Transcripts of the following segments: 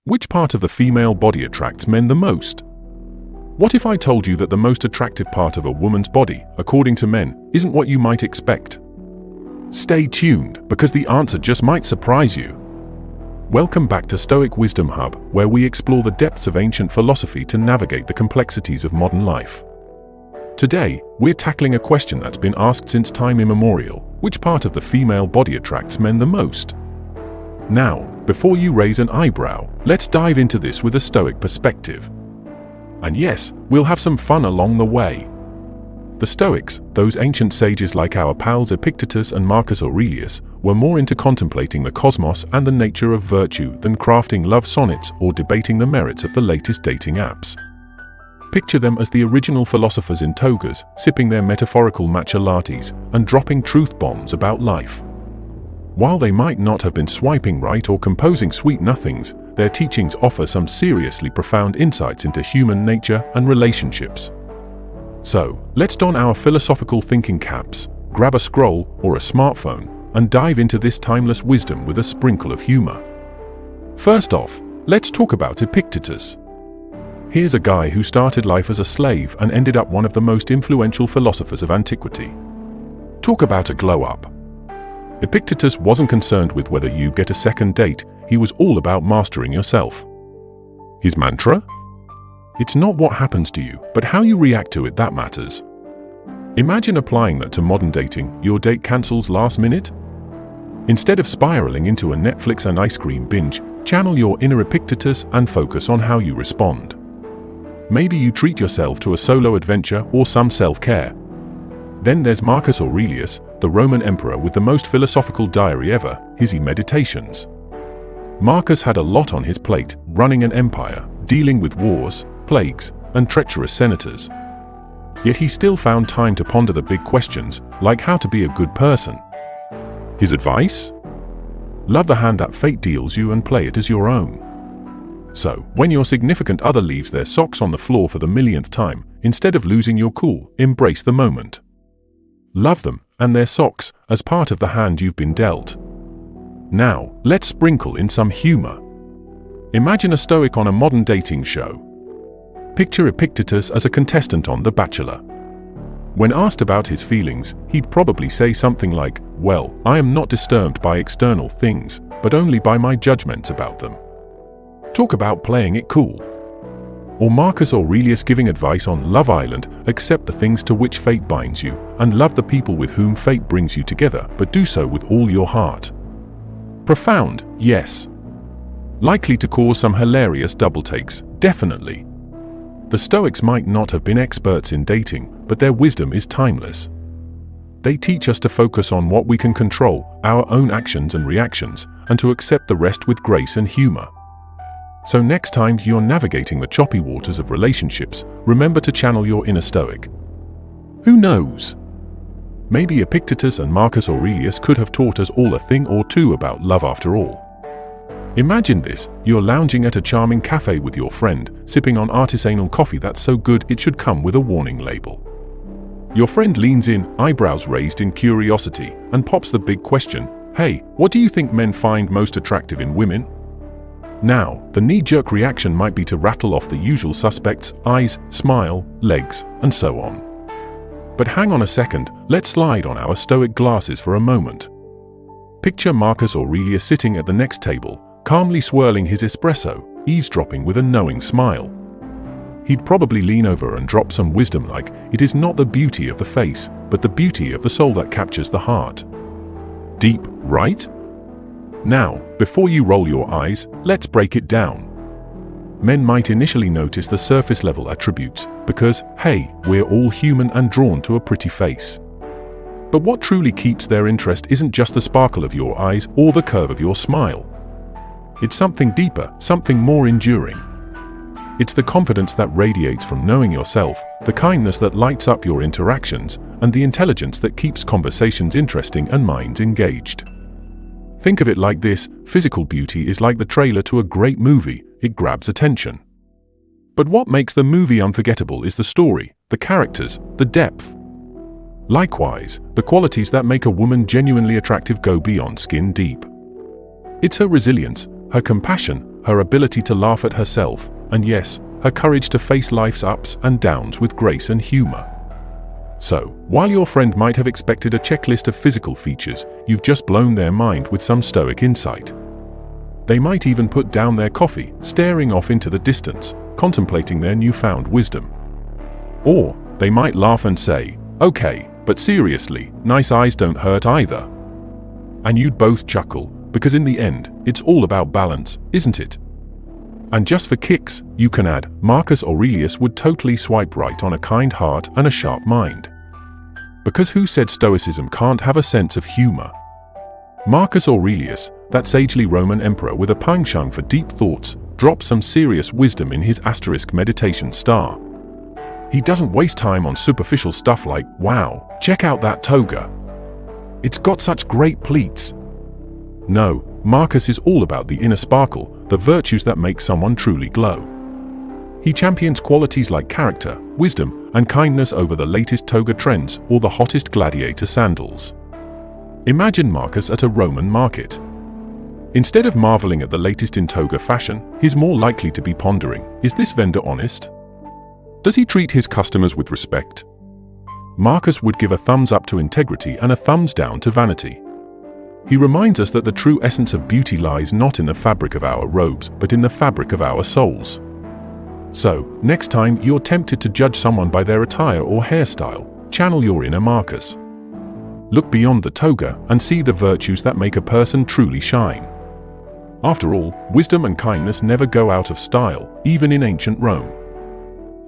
Which part of the female body attracts men the most? What if I told you that the most attractive part of a woman's body, according to men, isn't what you might expect? Stay tuned, because the answer just might surprise you. Welcome back to Stoic Wisdom Hub, where we explore the depths of ancient philosophy to navigate the complexities of modern life. Today, we're tackling a question that's been asked since time immemorial: which part of the female body attracts men the most? Now, before you raise an eyebrow, let's dive into this with a Stoic perspective. And yes, we'll have some fun along the way. The Stoics, those ancient sages like our pals Epictetus and Marcus Aurelius, were more into contemplating the cosmos and the nature of virtue than crafting love sonnets or debating the merits of the latest dating apps. Picture them as the original philosophers in togas, sipping their metaphorical matcha lattes and dropping truth bombs about life. While they might not have been swiping right or composing sweet nothings, their teachings offer some seriously profound insights into human nature and relationships. So, let's don our philosophical thinking caps, grab a scroll or a smartphone, and dive into this timeless wisdom with a sprinkle of humor. First off, let's talk about Epictetus. Here's a guy who started life as a slave and ended up one of the most influential philosophers of antiquity. Talk about a glow-up. Epictetus wasn't concerned with whether you get a second date, he was all about mastering yourself. His mantra? It's not what happens to you, but how you react to it that matters. Imagine applying that to modern dating. Your date cancels last minute? Instead of spiraling into a Netflix and ice cream binge, channel your inner Epictetus and focus on how you respond. Maybe you treat yourself to a solo adventure or some self-care. Then there's Marcus Aurelius, the Roman emperor with the most philosophical diary ever, his Meditations. Marcus had a lot on his plate, running an empire, dealing with wars, plagues, and treacherous senators. Yet he still found time to ponder the big questions, like how to be a good person. His advice? Love the hand that fate deals you and play it as your own. So, when your significant other leaves their socks on the floor for the millionth time, instead of losing your cool, embrace the moment. Love them, and their socks, as part of the hand you've been dealt. Now, let's sprinkle in some humor. Imagine a Stoic on a modern dating show. Picture Epictetus as a contestant on The Bachelor. When asked about his feelings, he'd probably say something like, "Well, I am not disturbed by external things, but only by my judgments about them." Talk about playing it cool. Or Marcus Aurelius giving advice on Love Island: accept the things to which fate binds you, and love the people with whom fate brings you together, but do so with all your heart. Profound, yes. Likely to cause some hilarious double takes, definitely. The Stoics might not have been experts in dating, but their wisdom is timeless. They teach us to focus on what we can control, our own actions and reactions, and to accept the rest with grace and humor. So next time you're navigating the choppy waters of relationships, remember to channel your inner Stoic. Who knows? Maybe Epictetus and Marcus Aurelius could have taught us all a thing or two about love after all. Imagine this: you're lounging at a charming cafe with your friend, sipping on artisanal coffee that's so good it should come with a warning label. Your friend leans in, eyebrows raised in curiosity, and pops the big question, "Hey, what do you think men find most attractive in women?" Now, the knee-jerk reaction might be to rattle off the usual suspects: eyes, smile, legs, and so on. But hang on a second, let's slide on our Stoic glasses for a moment. Picture Marcus Aurelius sitting at the next table, calmly swirling his espresso, eavesdropping with a knowing smile. He'd probably lean over and drop some wisdom like, "It is not the beauty of the face, but the beauty of the soul that captures the heart." Deep, right? Now, before you roll your eyes, let's break it down. Men might initially notice the surface-level attributes, because, hey, we're all human and drawn to a pretty face. But what truly keeps their interest isn't just the sparkle of your eyes or the curve of your smile. It's something deeper, something more enduring. It's the confidence that radiates from knowing yourself, the kindness that lights up your interactions, and the intelligence that keeps conversations interesting and minds engaged. Think of it like this: physical beauty is like the trailer to a great movie, it grabs attention. But what makes the movie unforgettable is the story, the characters, the depth. Likewise, the qualities that make a woman genuinely attractive go beyond skin deep. It's her resilience, her compassion, her ability to laugh at herself, and yes, her courage to face life's ups and downs with grace and humor. So, while your friend might have expected a checklist of physical features, you've just blown their mind with some Stoic insight. They might even put down their coffee, staring off into the distance, contemplating their newfound wisdom. Or, they might laugh and say, "Okay, but seriously, nice eyes don't hurt either." And you'd both chuckle, because in the end, it's all about balance, isn't it? And just for kicks, you can add, Marcus Aurelius would totally swipe right on a kind heart and a sharp mind. Because who said Stoicism can't have a sense of humor? Marcus Aurelius, that sagely Roman emperor with a penchant for deep thoughts, drops some serious wisdom in his asterisk meditation star. He doesn't waste time on superficial stuff like, "Wow, check out that toga. It's got such great pleats." No, Marcus is all about the inner sparkle, the virtues that make someone truly glow. He champions qualities like character, wisdom, and kindness over the latest toga trends or the hottest gladiator sandals. Imagine Marcus at a Roman market. Instead of marveling at the latest in toga fashion, he's more likely to be pondering, is this vendor honest? Does he treat his customers with respect? Marcus would give a thumbs up to integrity and a thumbs down to vanity. He reminds us that the true essence of beauty lies not in the fabric of our robes, but in the fabric of our souls. So, next time you're tempted to judge someone by their attire or hairstyle, channel your inner Marcus. Look beyond the toga and see the virtues that make a person truly shine. After all, wisdom and kindness never go out of style, even in ancient Rome.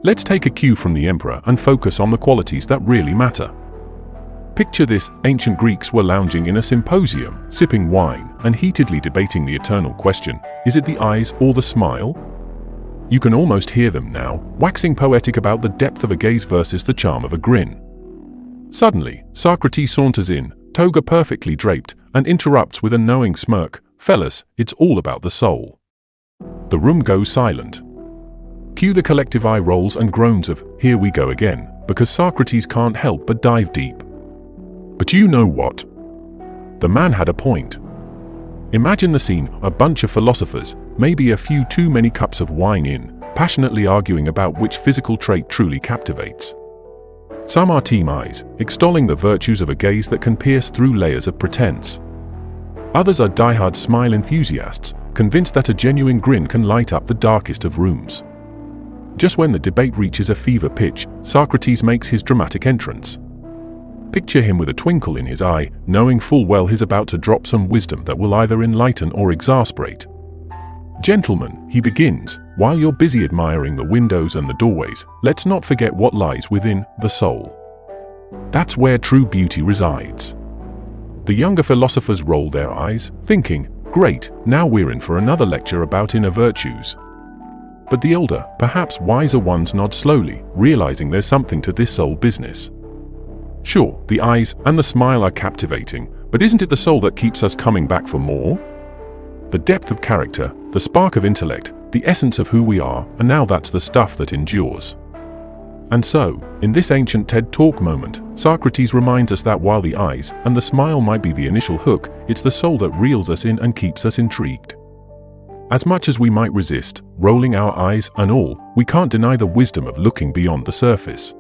Let's take a cue from the emperor and focus on the qualities that really matter. Picture this: ancient Greeks were lounging in a symposium, sipping wine, and heatedly debating the eternal question, is it the eyes or the smile? You can almost hear them now, waxing poetic about the depth of a gaze versus the charm of a grin. Suddenly, Socrates saunters in, toga perfectly draped, and interrupts with a knowing smirk, "Fellas, it's all about the soul." The room goes silent. Cue the collective eye rolls and groans of, "Here we go again," because Socrates can't help but dive deep. But you know what? The man had a point. Imagine the scene: a bunch of philosophers, maybe a few too many cups of wine in, passionately arguing about which physical trait truly captivates. Some are team eyes, extolling the virtues of a gaze that can pierce through layers of pretense. Others are diehard smile enthusiasts, convinced that a genuine grin can light up the darkest of rooms. Just when the debate reaches a fever pitch, Socrates makes his dramatic entrance. Picture him with a twinkle in his eye, knowing full well he's about to drop some wisdom that will either enlighten or exasperate. "Gentlemen," he begins, "while you're busy admiring the windows and the doorways, let's not forget what lies within the soul. That's where true beauty resides." The younger philosophers roll their eyes, thinking, "Great, now we're in for another lecture about inner virtues." But the older, perhaps wiser ones nod slowly, realizing there's something to this soul business. Sure, the eyes and the smile are captivating, but isn't it the soul that keeps us coming back for more? The depth of character, the spark of intellect, the essence of who we are, and now that's the stuff that endures. And so, in this ancient TED Talk moment, Socrates reminds us that while the eyes and the smile might be the initial hook, it's the soul that reels us in and keeps us intrigued. As much as we might resist, rolling our eyes and all, we can't deny the wisdom of looking beyond the surface.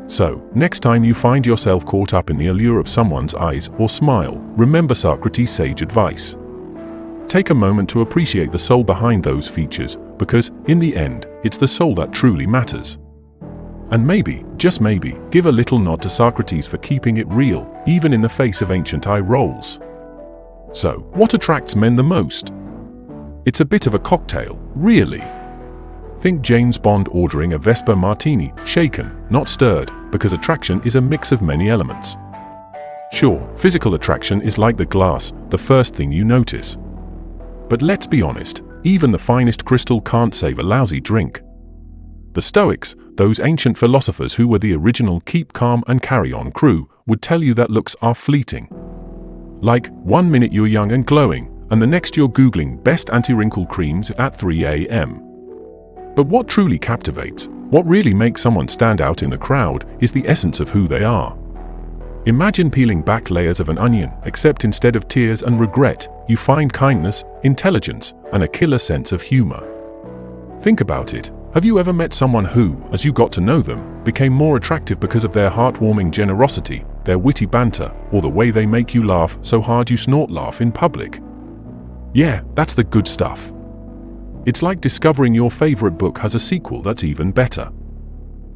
So, next time you find yourself caught up in the allure of someone's eyes or smile, remember Socrates' sage advice. Take a moment to appreciate the soul behind those features, because, in the end, it's the soul that truly matters. And maybe, just maybe, give a little nod to Socrates for keeping it real, even in the face of ancient eye rolls. So, what attracts men the most? It's a bit of a cocktail, really. Think James Bond ordering a Vesper martini, shaken, not stirred, because attraction is a mix of many elements. Sure, physical attraction is like the glass, the first thing you notice. But let's be honest, even the finest crystal can't save a lousy drink. The Stoics, those ancient philosophers who were the original keep calm and carry on crew, would tell you that looks are fleeting. Like, 1 minute you're young and glowing, and the next you're Googling best anti-wrinkle creams at 3 a.m. But what truly captivates, what really makes someone stand out in the crowd, is the essence of who they are. Imagine peeling back layers of an onion, except instead of tears and regret, you find kindness, intelligence, and a killer sense of humor. Think about it. Have you ever met someone who, as you got to know them, became more attractive because of their heartwarming generosity, their witty banter, or the way they make you laugh so hard you snort laugh in public? Yeah, that's the good stuff. It's like discovering your favorite book has a sequel that's even better.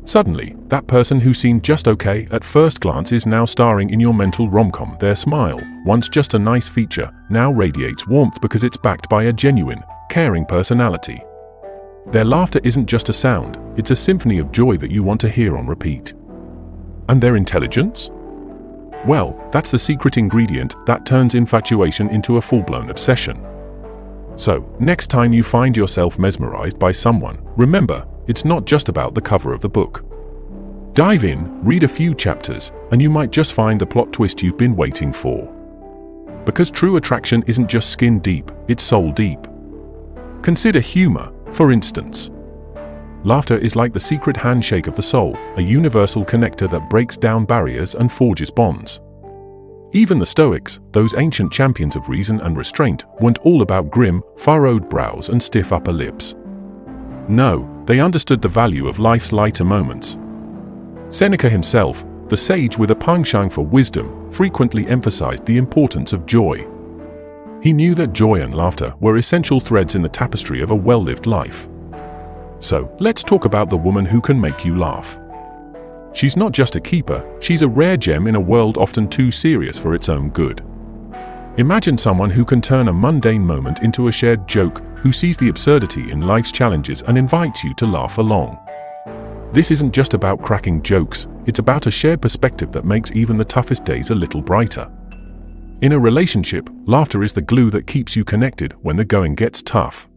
Suddenly, that person who seemed just okay at first glance is now starring in your mental rom-com. Their smile, once just a nice feature, now radiates warmth because it's backed by a genuine, caring personality. Their laughter isn't just a sound, it's a symphony of joy that you want to hear on repeat. And their intelligence? Well, that's the secret ingredient that turns infatuation into a full-blown obsession. So, next time you find yourself mesmerized by someone, remember, it's not just about the cover of the book. Dive in, read a few chapters, and you might just find the plot twist you've been waiting for. Because true attraction isn't just skin deep, it's soul deep. Consider humor, for instance. Laughter is like the secret handshake of the soul, a universal connector that breaks down barriers and forges bonds. Even the Stoics, those ancient champions of reason and restraint, weren't all about grim, furrowed brows and stiff upper lips. No, they understood the value of life's lighter moments. Seneca himself, the sage with a penchant for wisdom, frequently emphasized the importance of joy. He knew that joy and laughter were essential threads in the tapestry of a well-lived life. So, let's talk about the woman who can make you laugh. She's not just a keeper, she's a rare gem in a world often too serious for its own good. Imagine someone who can turn a mundane moment into a shared joke, who sees the absurdity in life's challenges and invites you to laugh along. This isn't just about cracking jokes, it's about a shared perspective that makes even the toughest days a little brighter. In a relationship, laughter is the glue that keeps you connected when the going gets tough.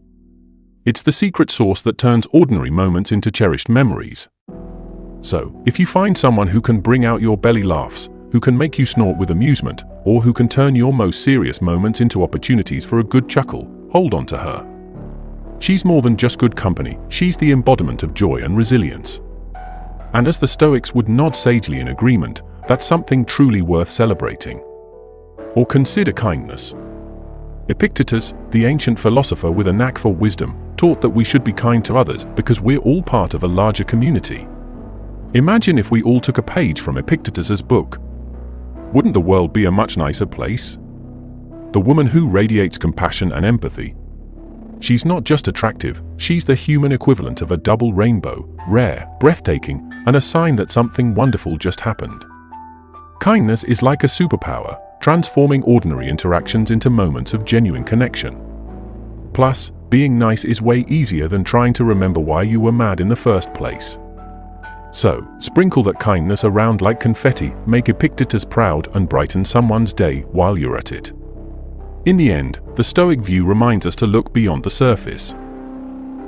It's the secret sauce that turns ordinary moments into cherished memories. So, if you find someone who can bring out your belly laughs, who can make you snort with amusement, or who can turn your most serious moments into opportunities for a good chuckle, hold on to her. She's more than just good company, she's the embodiment of joy and resilience. And as the Stoics would nod sagely in agreement, that's something truly worth celebrating. Or consider kindness. Epictetus, the ancient philosopher with a knack for wisdom, taught that we should be kind to others because we're all part of a larger community. Imagine if we all took a page from Epictetus's book. Wouldn't the world be a much nicer place? The woman who radiates compassion and empathy. She's not just attractive, she's the human equivalent of a double rainbow, rare, breathtaking, and a sign that something wonderful just happened. Kindness is like a superpower, transforming ordinary interactions into moments of genuine connection. Plus, being nice is way easier than trying to remember why you were mad in the first place. So, sprinkle that kindness around like confetti, make Epictetus proud and brighten someone's day while you're at it. In the end, the Stoic view reminds us to look beyond the surface.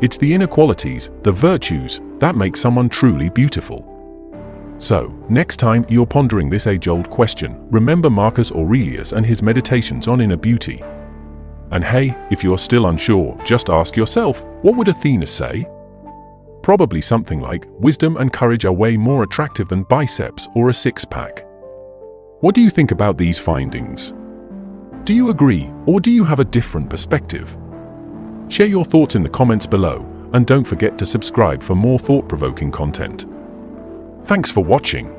It's the inner qualities, the virtues, that make someone truly beautiful. So, next time you're pondering this age-old question, remember Marcus Aurelius and his meditations on inner beauty. And hey, if you're still unsure, just ask yourself, what would Athena say? Probably something like, wisdom and courage are way more attractive than biceps or a six-pack. What do you think about these findings? Do you agree, or do you have a different perspective? Share your thoughts in the comments below, and don't forget to subscribe for more thought-provoking content. Thanks for watching.